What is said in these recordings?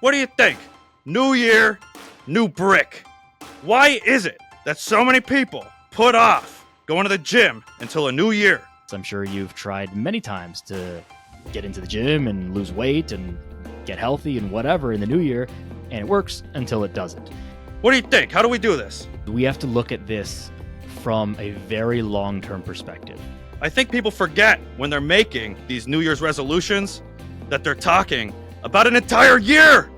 What do you think? New year, new brick. Why is it that so many people put off going to the gym until a new year? I'm sure you've tried many times to get into the gym and lose weight and get healthy and whatever in the new year, and it works until it doesn't. What do you think? How do we do this? We have to look at this from a very long-term perspective. I think people forget when they're making these New Year's resolutions that they're talking about an entire year.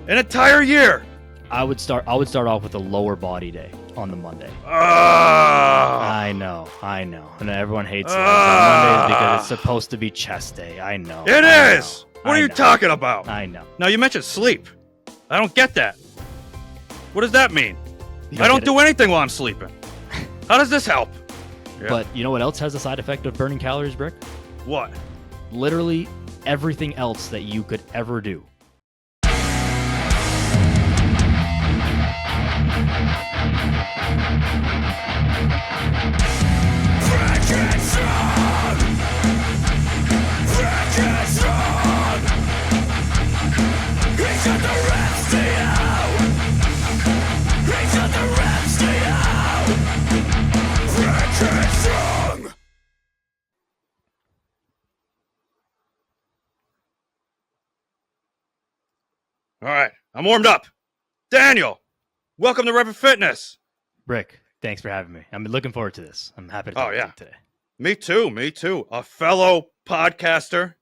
An entire year. I would start off with a lower body day on the Monday. I know. And everyone hates it. Monday is because it's supposed to be chest day. I know. It is. What are you talking about? I know. Now, you mentioned sleep. I don't get that. What does that mean? I don't do anything while I'm sleeping. How does this help? Yeah. But you know what else has a side effect of burning calories, Brick? What? Literally everything else that you could ever do. Brick Headstrong! Brick Headstrong! He's got the reps to you! He's got the reps to you! Brick Headstrong! All right, I'm warmed up. Daniel, welcome to Reppin Fitness. Brick, thanks for having me. I'm looking forward to this. I'm happy to talk to you today. Me too. A fellow podcaster,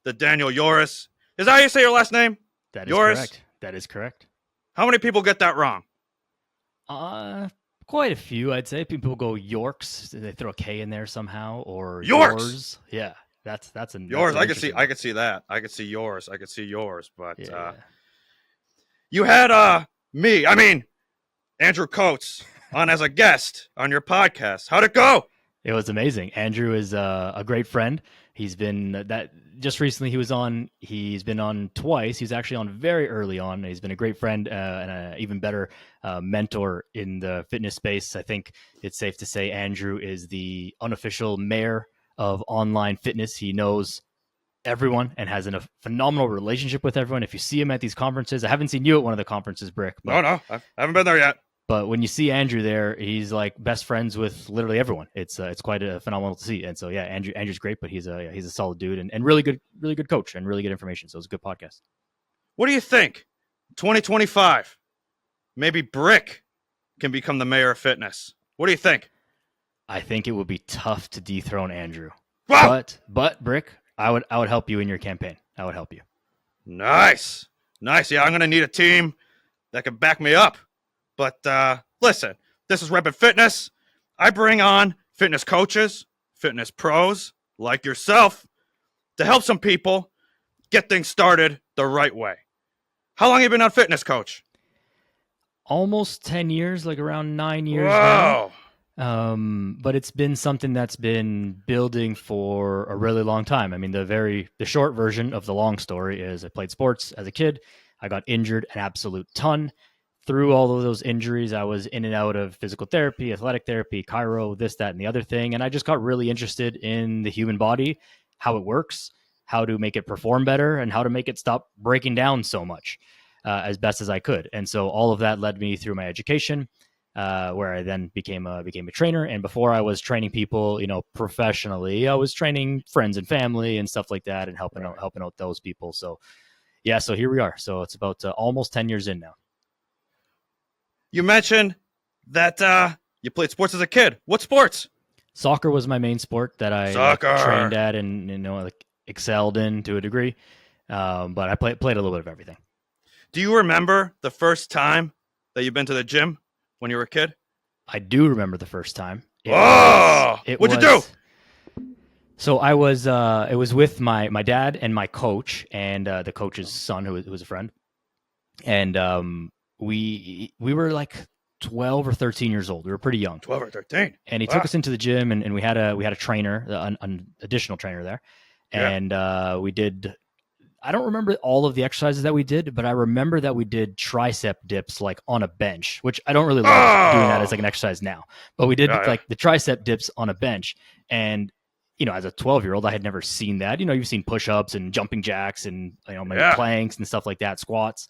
the Daniel Yores. Is that how you say your last name? That is correct. That is correct. How many people get that wrong? Quite a few, I'd say. People go Yorks. They throw a K in there somehow, or Yorks. Yours. Yeah, that's a yours. I could see that. I could see yours. But you had Andrew Coates on as a guest on your podcast. How'd it go? It was amazing. Andrew is a great friend. He's been just recently. He's been on twice. He was actually on very early on. He's been a great friend and an even better mentor in the fitness space. I think it's safe to say Andrew is the unofficial mayor of online fitness. He knows everyone and has a phenomenal relationship with everyone. If you see him at these conferences, I haven't seen you at one of the conferences, Brick. No, I haven't been there yet. But when you see Andrew there, he's like best friends with literally everyone. It's quite a phenomenal to see. And so yeah, Andrew's great, but he's a solid dude and really good coach and really good information. So it's a good podcast. What do you think? 2025, maybe Brick can become the mayor of fitness. What do you think? I think it would be tough to dethrone Andrew. Wow! But Brick, I would help you in your campaign. I would help you. Nice. Yeah, I'm gonna need a team that can back me up. But listen, this is Reppin Fitness. I bring on fitness coaches, fitness pros like yourself to help some people get things started the right way. How long have you been on fitness, coach? Almost 10 years, like around 9 years Whoa. now. But it's been something that's been building for a really long time. I mean, the short version of the long story is I played sports as a kid. I got injured an absolute ton. Through all of those injuries, I was in and out of physical therapy, athletic therapy, chiro, this, that, and the other thing. And I just got really interested in the human body, how it works, how to make it perform better, and how to make it stop breaking down so much as best as I could. And so all of that led me through my education, where I then became a trainer. And before I was training people, professionally, I was training friends and family and stuff like that and helping out those people. So yeah, so here we are. So it's about almost 10 years in now. You mentioned that you played sports as a kid. What sports? Soccer was my main sport that I trained at and excelled in to a degree. But I played a little bit of everything. Do you remember the first time that you've been to the gym when you were a kid? I do remember the first time. What'd you do? So I was it was with my dad and my coach and the coach's son who was a friend. And we were like 12 or 13 years old. We were pretty young. 12 or 13. And he took us into the gym and we had a trainer, an additional trainer there. And we did, I don't remember all of the exercises that we did, but I remember that we did tricep dips like on a bench, which I don't really love doing that as like an exercise now. But we did like the tricep dips on a bench. And as a 12-year-old, I had never seen that. You've seen push-ups and jumping jacks and, maybe Yeah. planks and stuff like that, squats.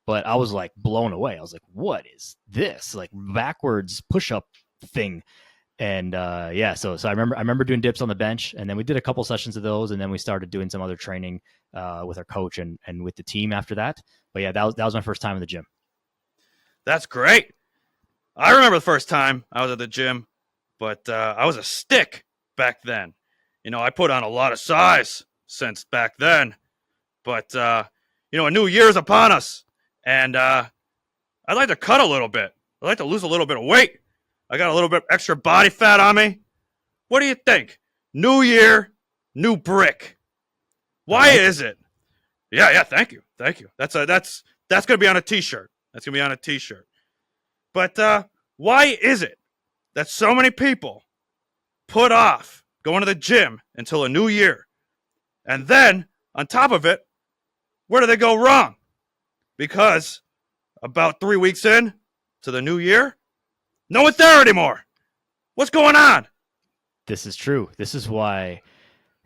But I was like blown away. I was like, what is this? Like backwards push-up thing. And so I remember doing dips on the bench, and then we did a couple sessions of those, and then we started doing some other training with our coach and with the team after that. But yeah, that was my first time in the gym. That's great. I remember the first time I was at the gym, but I was a stick back then. I put on a lot of size since back then. But, a new year's upon us, and I'd like to cut a little bit. I'd like to lose a little bit of weight. I got a little bit extra body fat on me. What do you think? New year, new brick. Why is it? Yeah, thank you. That's gonna be on a t-shirt. That's gonna be on a t-shirt. But why is it that so many people put off going to the gym until a new year? And then, on top of it, where do they go wrong? Because about 3 weeks in to the new year, no one's there anymore. What's going on? This is true. This is why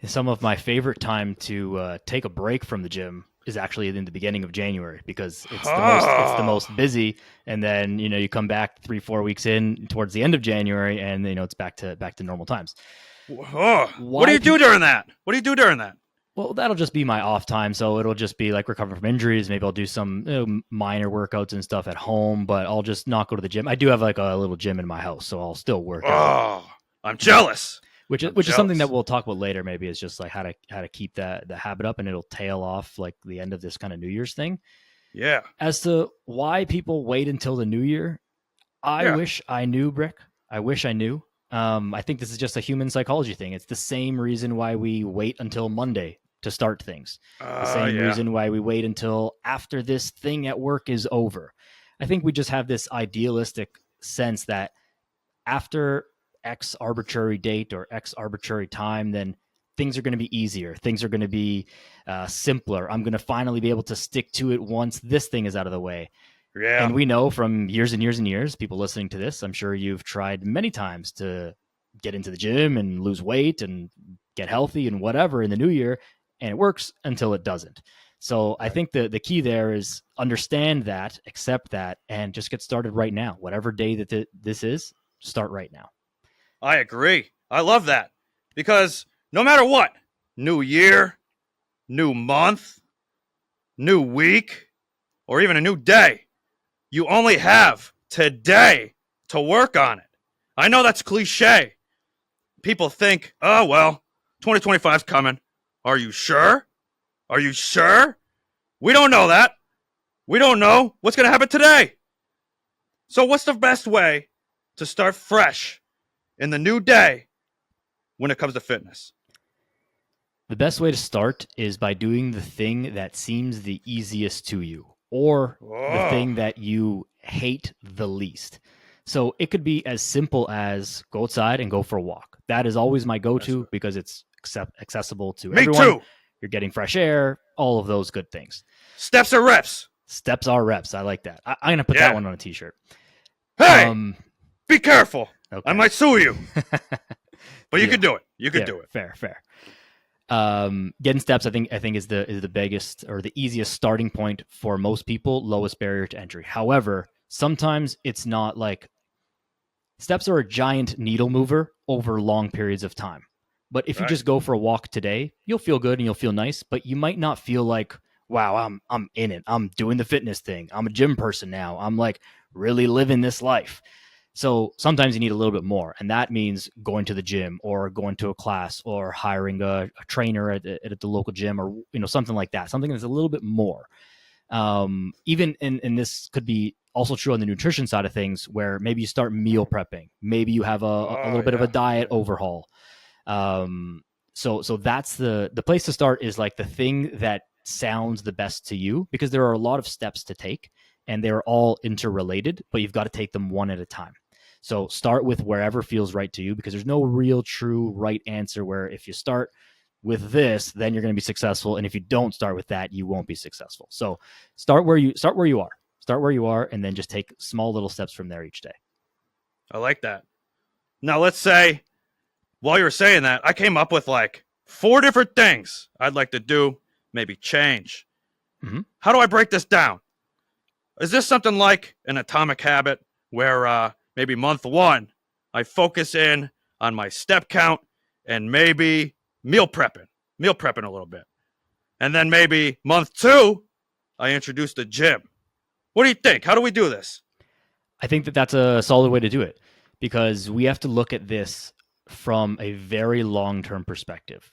some of my favorite time to take a break from the gym is actually in the beginning of January, because it's the most busy, and then you come back 3-4 weeks in towards the end of January, and it's back to normal times. What do you do during that? Well, that'll just be my off time, so it'll just be like recovering from injuries. Maybe I'll do some minor workouts and stuff at home, but I'll just not go to the gym. I do have like a little gym in my house, so I'll still work out. Oh, I'm jealous. Which is something that we'll talk about later. Maybe is just like how to keep the habit up, and it'll tail off like the end of this kind of New Year's thing. Yeah. As to why people wait until the New Year, I wish I knew, Brick. I wish I knew. I think this is just a human psychology thing. It's the same reason why we wait until Monday to start things. The same reason why we wait until after this thing at work is over. I think we just have this idealistic sense that after X arbitrary date or X arbitrary time, then things are going to be easier. Things are going to be simpler. I'm going to finally be able to stick to it once this thing is out of the way. Yeah. And we know from years and years and years, people listening to this, I'm sure you've tried many times to get into the gym and lose weight and get healthy and whatever in the new year, and it works until it doesn't. So I think the key there is understand that, accept that, and just get started right now. Whatever day that this is, start right now. I agree. I love that, because no matter what, new year, new month, new week, or even a new day, you only have today to work on it. I know that's cliche. People think, oh, well, 2025 is coming. Are you sure? Are you sure? We don't know that. We don't know what's going to happen today. So what's the best way to start fresh in the new day when it comes to fitness? The best way to start is by doing the thing that seems the easiest to you, or the thing that you hate the least. So it could be as simple as go outside and go for a walk. That is always my go-to because it's accessible to everyone. Me too. You're getting fresh air, all of those good things. Steps are reps. Steps are reps. I like that. I'm going to put that one on a t-shirt. Hey, be careful. Okay. I might sue you. But you can do it. You can do it. Fair. Getting steps, I think is the biggest or the easiest starting point for most people, lowest barrier to entry. However, sometimes it's not. Like steps are a giant needle mover over long periods of time. But if you just go for a walk today, you'll feel good and you'll feel nice, but you might not feel like, wow, I'm in it. I'm doing the fitness thing. I'm a gym person now. I'm like really living this life. So sometimes you need a little bit more, and that means going to the gym or going to a class or hiring a trainer at the local gym, or something like that. Something that's a little bit more. Even in this could be also true on the nutrition side of things, where maybe you start meal prepping. Maybe you have a little bit of a diet overhaul. So that's the place to start, is like the thing that sounds the best to you, because there are a lot of steps to take and they're all interrelated, but you've got to take them one at a time. So start with wherever feels right to you, because there's no real true right answer, where if you start with this, then you're going to be successful. And if you don't start with that, you won't be successful. So start where you are, and then just take small little steps from there each day. I like that. Now let's say while you were saying that, I came up with like 4 different things I'd like to do, maybe change. Mm-hmm. How do I break this down? Is this something like an atomic habit where maybe month 1, I focus in on my step count and maybe meal prepping a little bit. And then maybe month 2, I introduce the gym. What do you think? How do we do this? I think that that's a solid way to do it, because we have to look at this from a very long-term perspective.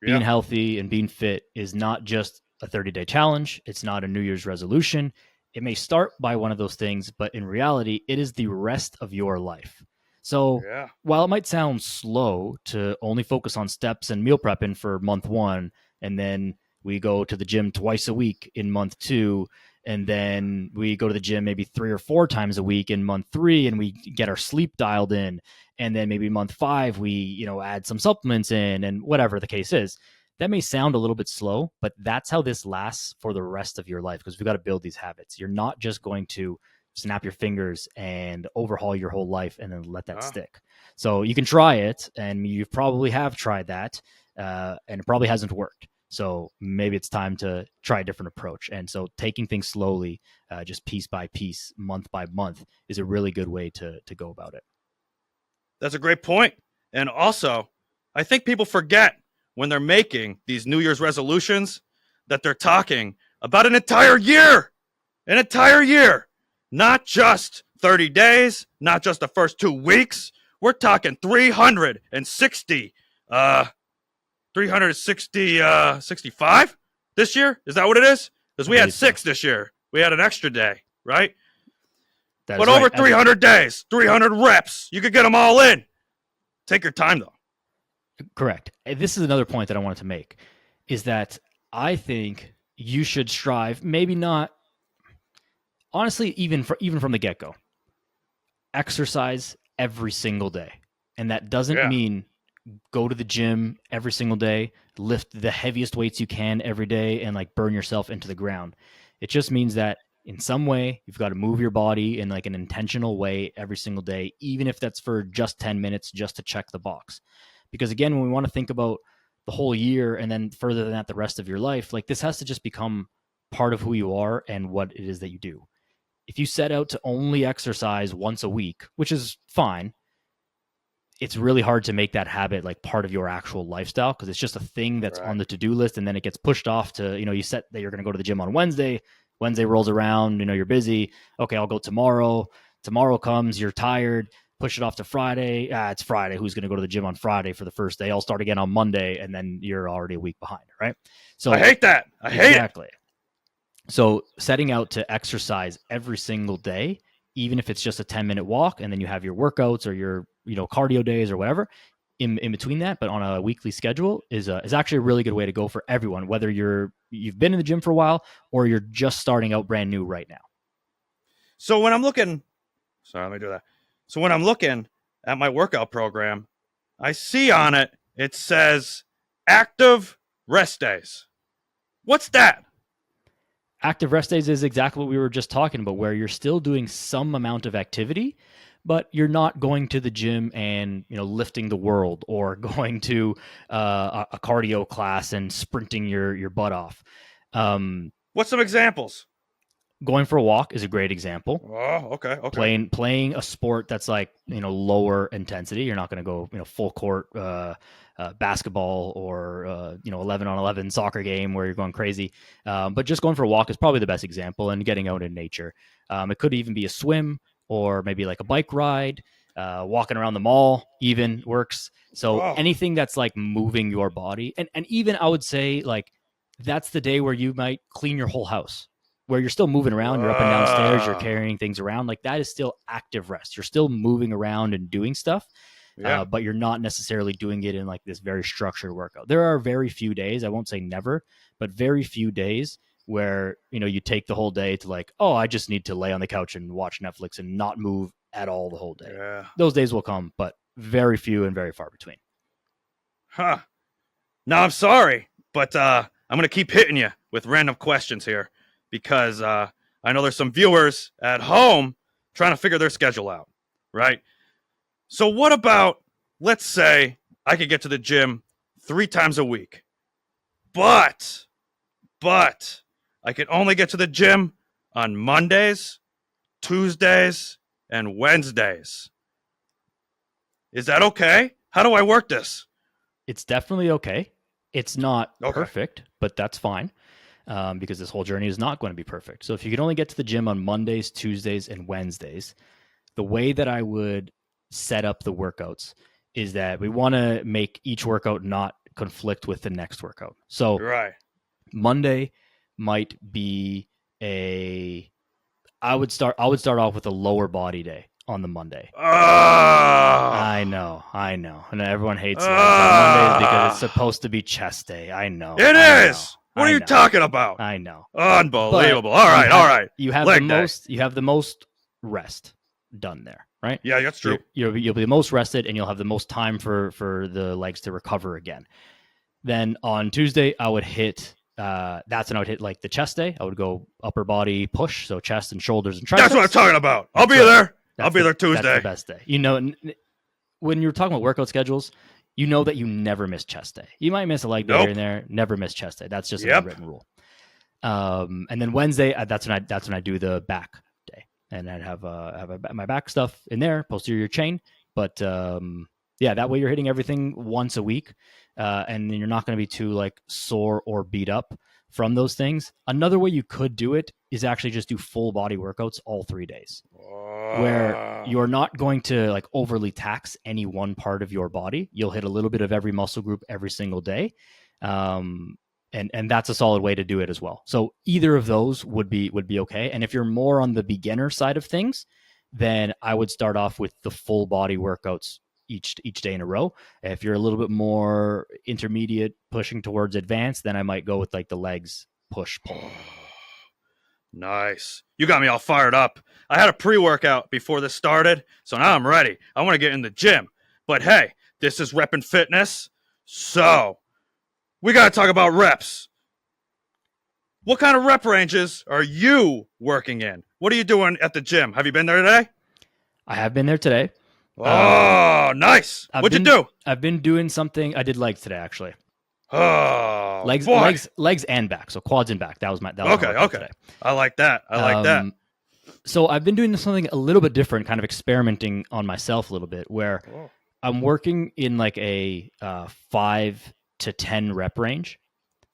Being healthy and being fit is not just a 30-day challenge. It's not a New Year's resolution. It may start by one of those things, but in reality, it is the rest of your life. So while it might sound slow to only focus on steps and meal prepping for month 1, and then we go to the gym twice a week in month 2, and then we go to the gym maybe 3 or 4 times a week in month 3, and we get our sleep dialed in, and then maybe month 5 we add some supplements in, and whatever the case is. That may sound a little bit slow, but that's how this lasts for the rest of your life, because we've got to build these habits. You're not just going to snap your fingers and overhaul your whole life and then let that stick. So you can try it, and you probably have tried that, and it probably hasn't worked. So maybe it's time to try a different approach. And so taking things slowly, just piece by piece, month by month, is a really good way to go about it. That's a great point. And also, I think people forget when they're making these New Year's resolutions that they're talking about an entire year. An entire year. Not just 30 days, not just the first 2 weeks. We're talking 65 this year? Is that what it is? Because we had 6 this year. We had an extra day, right? But over 300 days, 300 reps, you could get them all in. Take your time, though. Correct. This is another point that I wanted to make, is that I think you should strive, maybe not, honestly, even from the get-go, exercise every single day. And that doesn't mean go to the gym every single day, lift the heaviest weights you can every day, and like burn yourself into the ground. It just means that in some way, you've got to move your body in like an intentional way every single day, even if that's for just 10 minutes, just to check the box. Because again, when we want to think about the whole year and then further than that, the rest of your life, like this has to just become part of who you are and what it is that you do. If you set out to only exercise once a week, which is fine, it's really hard to make that habit like part of your actual lifestyle, because it's just a thing that's on the to-do list, and then it gets pushed off to, you set that you're going to go to the gym on Wednesday. Wednesday rolls around, you're busy. Okay, I'll go tomorrow. Tomorrow comes, you're tired. Push it off to Friday. It's Friday. Who's going to go to the gym on Friday for the first day? I'll start again on Monday, and then you're already a week behind, right? So I hate that. I hate it. Exactly. So setting out to exercise every single day, even if it's just a 10-minute walk, and then you have your workouts or your cardio days or whatever in between that, but on a weekly schedule is actually a really good way to go for everyone, whether you've been in the gym for a while or you're just starting out brand new right now. So when I'm looking, sorry, let me do that. So when I'm looking at my workout program, I see on it, it says active rest days. What's that? Active rest days is exactly what we were just talking about, where you're still doing some amount of activity, but you're not going to the gym and lifting the world, or going to a cardio class and sprinting your butt off. What's some examples? Going for a walk is a great example. Oh, okay. Playing a sport that's like lower intensity. You're not going to go full court basketball or 11-on-11 soccer game where you're going crazy. But just going for a walk is probably the best example, and getting out in nature. It could even be a swim, or maybe like a bike ride. Walking around the mall even works. So anything that's like moving your body, and even I would say like that's the day where you might clean your whole house, where you're still moving around, you're up and down stairs, you're carrying things around. Like that is still active rest. You're still moving around and doing stuff, but you're not necessarily doing it in like this very structured workout. There are very few days, I won't say never, but very few days where, you take the whole day to like, oh, I just need to lay on the couch and watch Netflix and not move at all the whole day. Yeah. Those days will come, but very few and very far between. Huh. Now I'm sorry, but I'm going to keep hitting you with random questions here, because I know there's some viewers at home trying to figure their schedule out, right? So what about, let's say I could get to the gym 3 times a week. But I can only get to the gym on Mondays, Tuesdays, and Wednesdays. Is that okay? How do I work this? It's definitely okay. It's not Okay. perfect, but that's fine because this whole journey is not going to be perfect. So if you can only get to the gym on Mondays, Tuesdays, and Wednesdays, the way that I would set up the workouts is that we want to make each workout not conflict with the next workout. So Right. Monday might be I would start off with a lower body day on the Monday. I know. And everyone hates Mondays because it's supposed to be chest day. I know. It I is. know, What I are you know, talking about? I know. Unbelievable. But All right. You have Leg the day. most. You have the most rest done there, right? Yeah, that's true. You'll be the most rested, and you'll have the most time for the legs to recover again. Then on Tuesday, I would hit. That's when I would hit like the chest day. I would go upper body push, so chest and shoulders and triceps. That's what I'm talking about. I'll be That's right. there. I'll be there Tuesday. That's the best day. You know, when you're talking about workout schedules, you know that you never miss chest day. You might miss a leg day here and there, never miss chest day. That's just a written rule. And then Wednesday, that's when I do the back day, and I'd have my back stuff in there, posterior chain. But that way you're hitting everything once a week, and then you're not going to be too like sore or beat up from those things. Another way you could do it is actually just do full body workouts all 3 days, where you're not going to like overly tax any one part of your body. You'll hit a little bit of every muscle group every single day. And that's a solid way to do it as well. So either of those would be okay. And if you're more on the beginner side of things, then I would start off with the full body workouts each day in a row. If you're a little bit more intermediate, pushing towards advanced, then I might go with like the legs push pull. Nice. You got me all fired up. I had a pre-workout before this started, so now I'm ready. I want to get in the gym. But hey, this is Reppin Fitness, so we got to talk about reps. What kind of rep ranges are you working in? What are you doing at the gym? Have you been there today? I have been there today. Oh, nice. What'd you do? I've been doing something. I did legs today, actually. Oh, legs and back. So quads and back. That was my workout today. I like that. So I've been doing something a little bit different, kind of experimenting on myself a little bit, where I'm working in like a 5 to 10 rep range.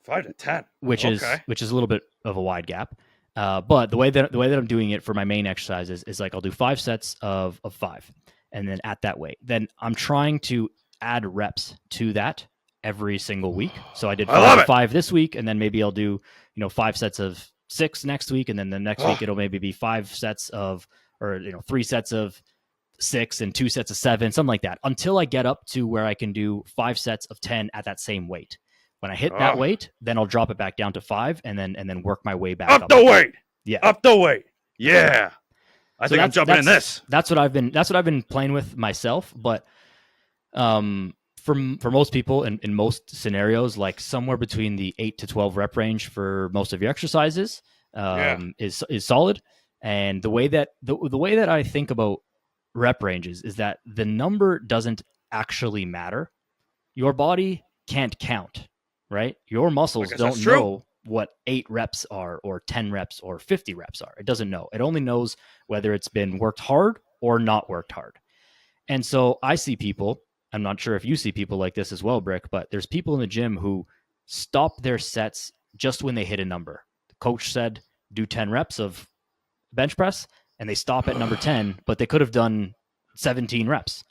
5 to 10, which is a little bit of a wide gap. But the way that I'm doing it for my main exercises is like I'll do 5 sets of 5, and then at that weight. Then I'm trying to add reps to that every single week. So I did 5 this week, and then maybe I'll do 5 sets of 6 next week, and then the next week it'll maybe be 5 sets of 3 sets of 6 and 2 sets of 7, something like that, until I get up to where I can do 5 sets of 10 at that same weight. When I hit that weight, then I'll drop it back down to 5, and then work my way back up the weight. Yeah, up the weight. Yeah, I think I'm jumping in this. That's what I've been playing with myself. But for most people in most scenarios, like somewhere between the 8 to 12 rep range for most of your exercises is solid. And the way that I think about rep ranges is that the number doesn't actually matter. Your body can't count, right? Your muscles don't know what 8 reps are or 10 reps or 50 reps are. It doesn't know. It only knows whether it's been worked hard or not worked hard. And so I see people, I'm not sure if you see people like this as well, Brick, but there's people in the gym who stop their sets just when they hit a number. The coach said, do 10 reps of bench press, and they stop at number 10, but they could have done 17 reps.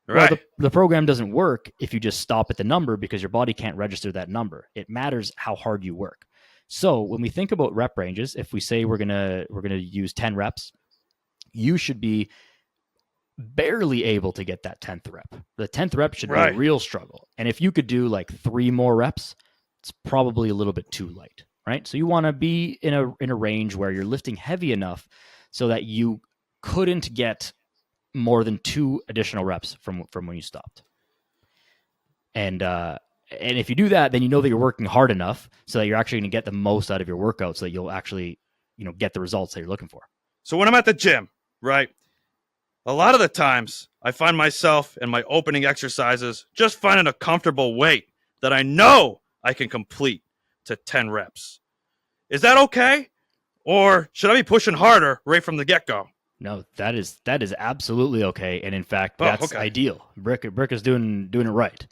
Right. Well, the program doesn't work if you just stop at the number, because your body can't register that number. It matters how hard you work. So when we think about rep ranges, if we say we're gonna use 10 reps, you should be barely able to get that 10th rep. The 10th rep should be a real struggle. And if you could do like 3 more reps, it's probably a little bit too light, right? So you want to be in a range where you're lifting heavy enough so that you couldn't get more than 2 additional reps from when you stopped. And if you do that, then you know that you're working hard enough so that you're actually going to get the most out of your workout, so that you'll actually, get the results that you're looking for. So when I'm at the gym, right, A lot of the times, I find myself in my opening exercises just finding a comfortable weight that I know I can complete to 10 reps. Is that okay? Or should I be pushing harder right from the get-go? No, that is absolutely okay, and in fact, Oh, that's okay. ideal. Brick is doing it right.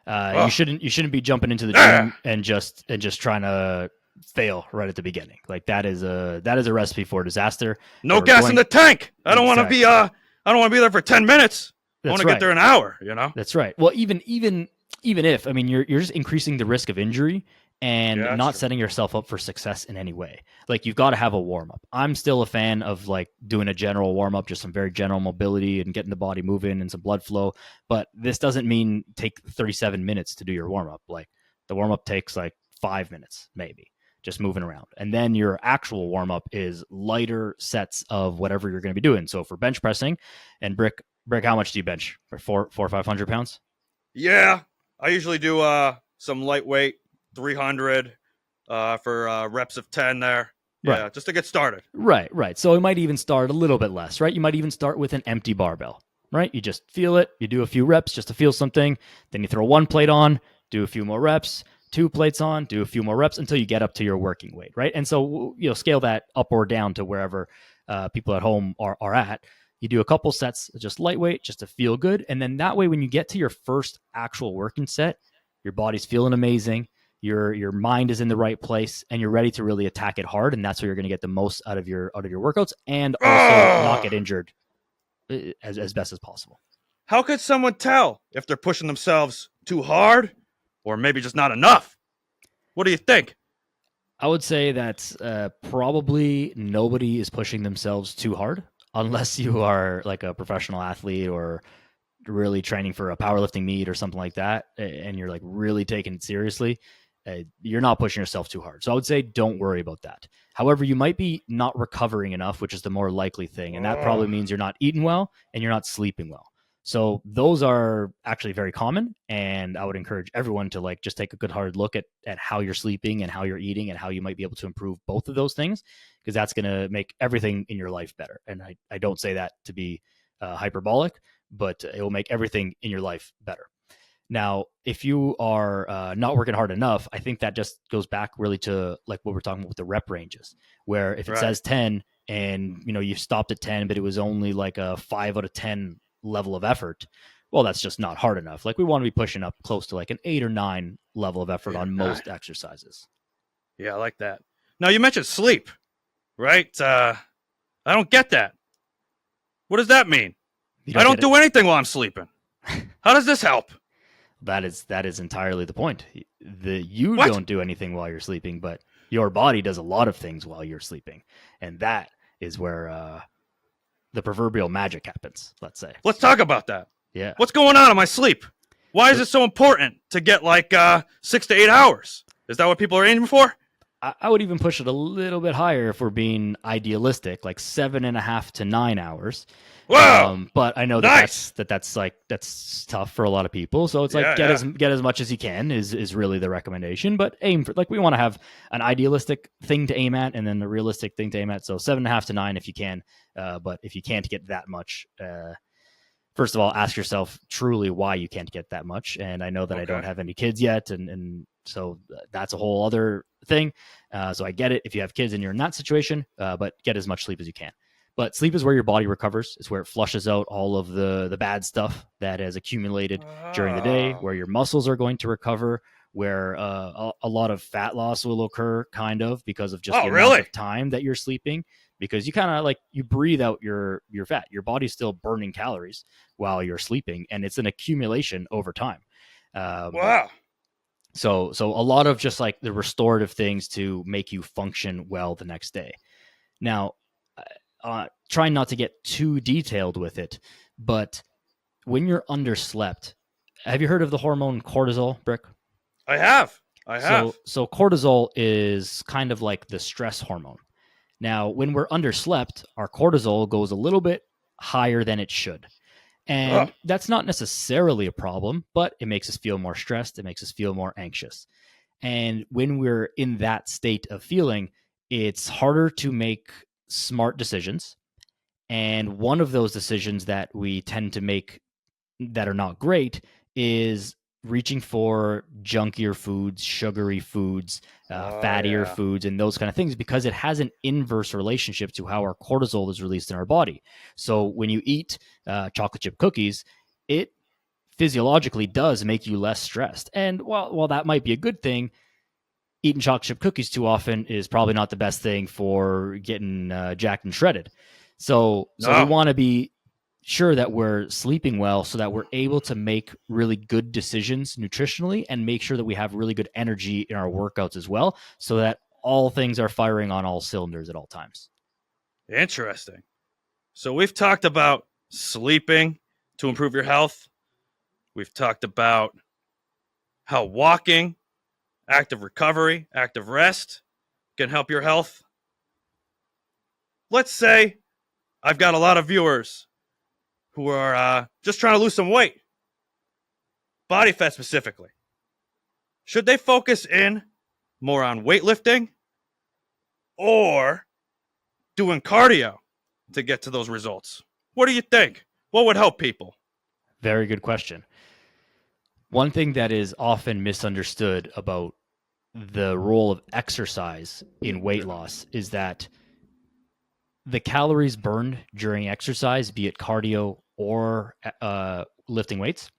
Oh. You shouldn't be jumping into the Ah. gym and just trying to fail right at the beginning. Like that is a recipe for disaster. No Or gas going- in the tank. I don't want to be Exactly. I don't want to be there for 10 minutes. I That's want to right. get there in an hour, you know? That's right. Well, even if, I mean, you're just increasing the risk of injury and Yeah, that's not true. setting yourself up for success in any way. Like you've got to have a warm up. I'm still a fan of like doing a general warm up, just some very general mobility and getting the body moving and some blood flow. But this doesn't mean take 37 minutes to do your warm up. Like the warm up takes like 5 minutes, maybe, just moving around. And then your actual warm up is lighter sets of whatever you're going to be doing. So for bench pressing and Brick, how much do you bench? For 400 or 500 pounds? Yeah, I usually do some lightweight 300 for reps of 10 there. Yeah, Right. just to get started. Right. So it might even start a little bit less, right? You might even start with an empty barbell, right? You just feel it. You do a few reps just to feel something. Then you throw one plate on, do a few more reps, 2 plates on, do a few more reps until you get up to your working weight, right? And so, scale that up or down to wherever people at home are at. You do a couple sets, just lightweight, just to feel good. And then that way, when you get to your first actual working set, your body's feeling amazing. Your mind is in the right place and you're ready to really attack it hard. And that's where you're going to get the most out of your workouts and also not get injured as best as possible. How could someone tell if they're pushing themselves too hard or maybe just not enough? What do you think? I would say that probably nobody is pushing themselves too hard unless you are like a professional athlete or really training for a powerlifting meet or something like that, and you're like really taking it seriously. You're not pushing yourself too hard. So I would say don't worry about that. However, you might be not recovering enough, which is the more likely thing. And that probably means you're not eating well and you're not sleeping well. So those are actually very common. And I would encourage everyone to like just take a good hard look at how you're sleeping and how you're eating and how you might be able to improve both of those things, because that's going to make everything in your life better. And I don't say that to be hyperbolic, but it will make everything in your life better. Now, if you are not working hard enough, I think that just goes back really to like what we're talking about with the rep ranges, where if it says 10 and you stopped at 10, but it was only like a 5 out of 10 level of effort, well, that's just not hard enough. Like we want to be pushing up close to like an 8 or 9 level of effort on most exercises. Yeah, I like that. Now, you mentioned sleep, right? I don't get that. What does that mean? I don't do anything while I'm sleeping. How does this help? That is entirely the point. You What? don't do anything while you're sleeping, but your body does a lot of things while you're sleeping. And that is where the proverbial magic happens, let's say. Let's talk about that. Yeah. What's going on in my sleep? Why is it so important to get like 6 to 8 hours? Is that what people are aiming for? I would even push it a little bit higher if we're being idealistic, like 7.5 to 9 hours. Wow. But I know Nice. that's tough for a lot of people. So it's like get as much as you can is really the recommendation. But aim for, like, we want to have an idealistic thing to aim at and then the realistic thing to aim at. So 7.5 to 9 if you can. But if you can't get that much, first of all, ask yourself truly why you can't get that much. And I know that I don't have any kids yet, and so that's a whole other thing. So I get it if you have kids and you're in that situation, but get as much sleep as you can. But sleep is where your body recovers. It's where it flushes out all of the bad stuff that has accumulated during the day, where your muscles are going to recover, where a lot of fat loss will occur kind of because of just the amount of time that you're sleeping, because you kind of like you breathe out your fat. Your body's still burning calories while you're sleeping, and it's an accumulation over time. Wow. So a lot of just like the restorative things to make you function well the next day. Now, trying not to get too detailed with it, but when you're underslept, have you heard of the hormone cortisol, Brick? I have. So cortisol is kind of like the stress hormone. Now, when we're underslept, our cortisol goes a little bit higher than it should. And that's not necessarily a problem, but it makes us feel more stressed. It makes us feel more anxious. And when we're in that state of feeling, it's harder to make smart decisions. And one of those decisions that we tend to make that are not great is reaching for junkier foods, sugary foods, fattier foods, and those kind of things, because it has an inverse relationship to how our cortisol is released in our body. So when you eat chocolate chip cookies, it physiologically does make you less stressed. And while that might be a good thing, eating chocolate chip cookies too often is probably not the best thing for getting jacked and shredded. So we want to be sure that we're sleeping well so that we're able to make really good decisions nutritionally and make sure that we have really good energy in our workouts as well, so that all things are firing on all cylinders at all times. Interesting. So we've talked about sleeping to improve your health. We've talked about how walking, active recovery, active rest can help your health. Let's say I've got a lot of viewers who are just trying to lose some weight, body fat specifically. Should they focus in more on weightlifting or doing cardio to get to those results? What do you think? What would help people? Very good question. One thing that is often misunderstood about the role of exercise in weight loss is that the calories burned during exercise, be it cardio or lifting weights,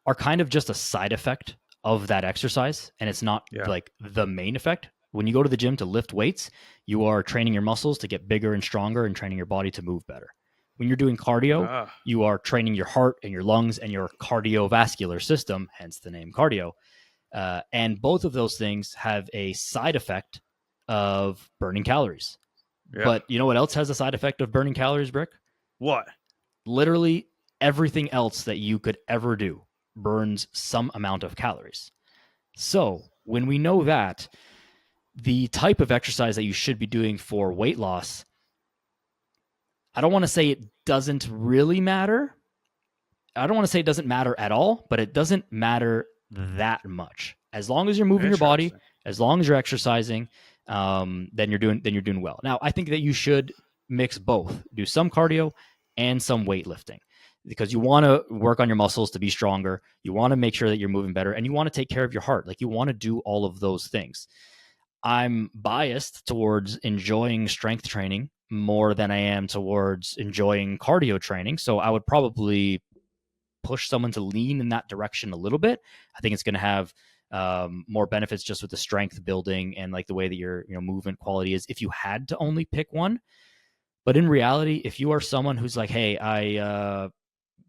are kind of just a side effect of that exercise, and it's not like the main effect. When you go to the gym to lift weights, you are training your muscles to get bigger and stronger and training your body to move better. When you're doing cardio, you are training your heart and your lungs and your cardiovascular system, hence the name cardio. And both of those things have a side effect of burning calories. Yeah. But you know what else has a side effect of burning calories, Brick? What? Literally everything else that you could ever do burns some amount of calories. So when we know that, the type of exercise that you should be doing for weight loss, I don't want to say it doesn't really matter. I don't want to say it doesn't matter at all, but it doesn't matter that much. As long as you're moving your body, as long as you're exercising, then you're doing well. Now, I think that you should mix both. Do some cardio and some weightlifting, because you want to work on your muscles to be stronger. You want to make sure that you're moving better, and you want to take care of your heart. Like, you want to do all of those things. I'm biased towards enjoying strength training more than I am towards enjoying cardio training. So I would probably push someone to lean in that direction a little bit. I think it's going to have more benefits just with the strength building and like the way that your movement quality is if you had to only pick one. But in reality, if you are someone who's like, hey, I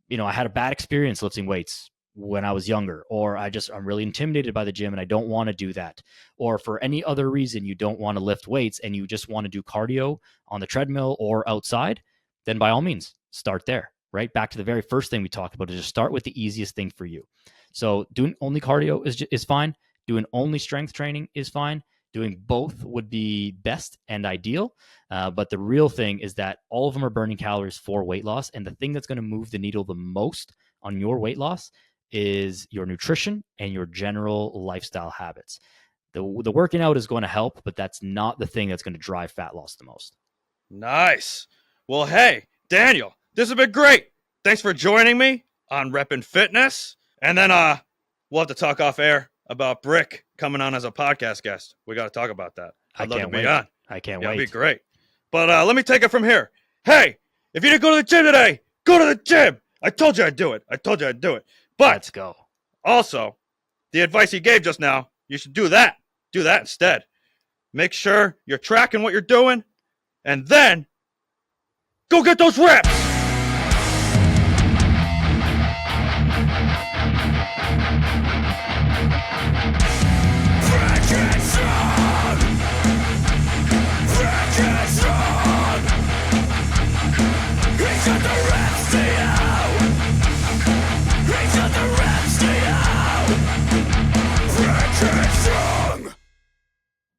had a bad experience lifting weights when I was younger, or I'm really intimidated by the gym and I don't want to do that, or for any other reason you don't want to lift weights and you just want to do cardio on the treadmill or outside, then by all means start there. Right back to the very first thing we talked about, is just start with the easiest thing for you. So doing only cardio is fine. Doing only strength training is fine. Doing both would be best and ideal. But the real thing is that all of them are burning calories for weight loss. And the thing that's going to move the needle the most on your weight loss is your nutrition and your general lifestyle habits. The working out is going to help, but that's not the thing that's going to drive fat loss the most. Nice. Well, hey, Daniel, this has been great. Thanks for joining me on Reppin Fitness. And then we'll have to talk off air about Brick coming on as a podcast guest. We got to talk about that. I'd love to be on. I can't wait. It'll be great. But let me take it from here. Hey, if you didn't go to the gym today, go to the gym. I told you I'd do it. But let's go. Also, the advice he gave just now, you should do that. Do that instead. Make sure you're tracking what you're doing, and then go get those reps.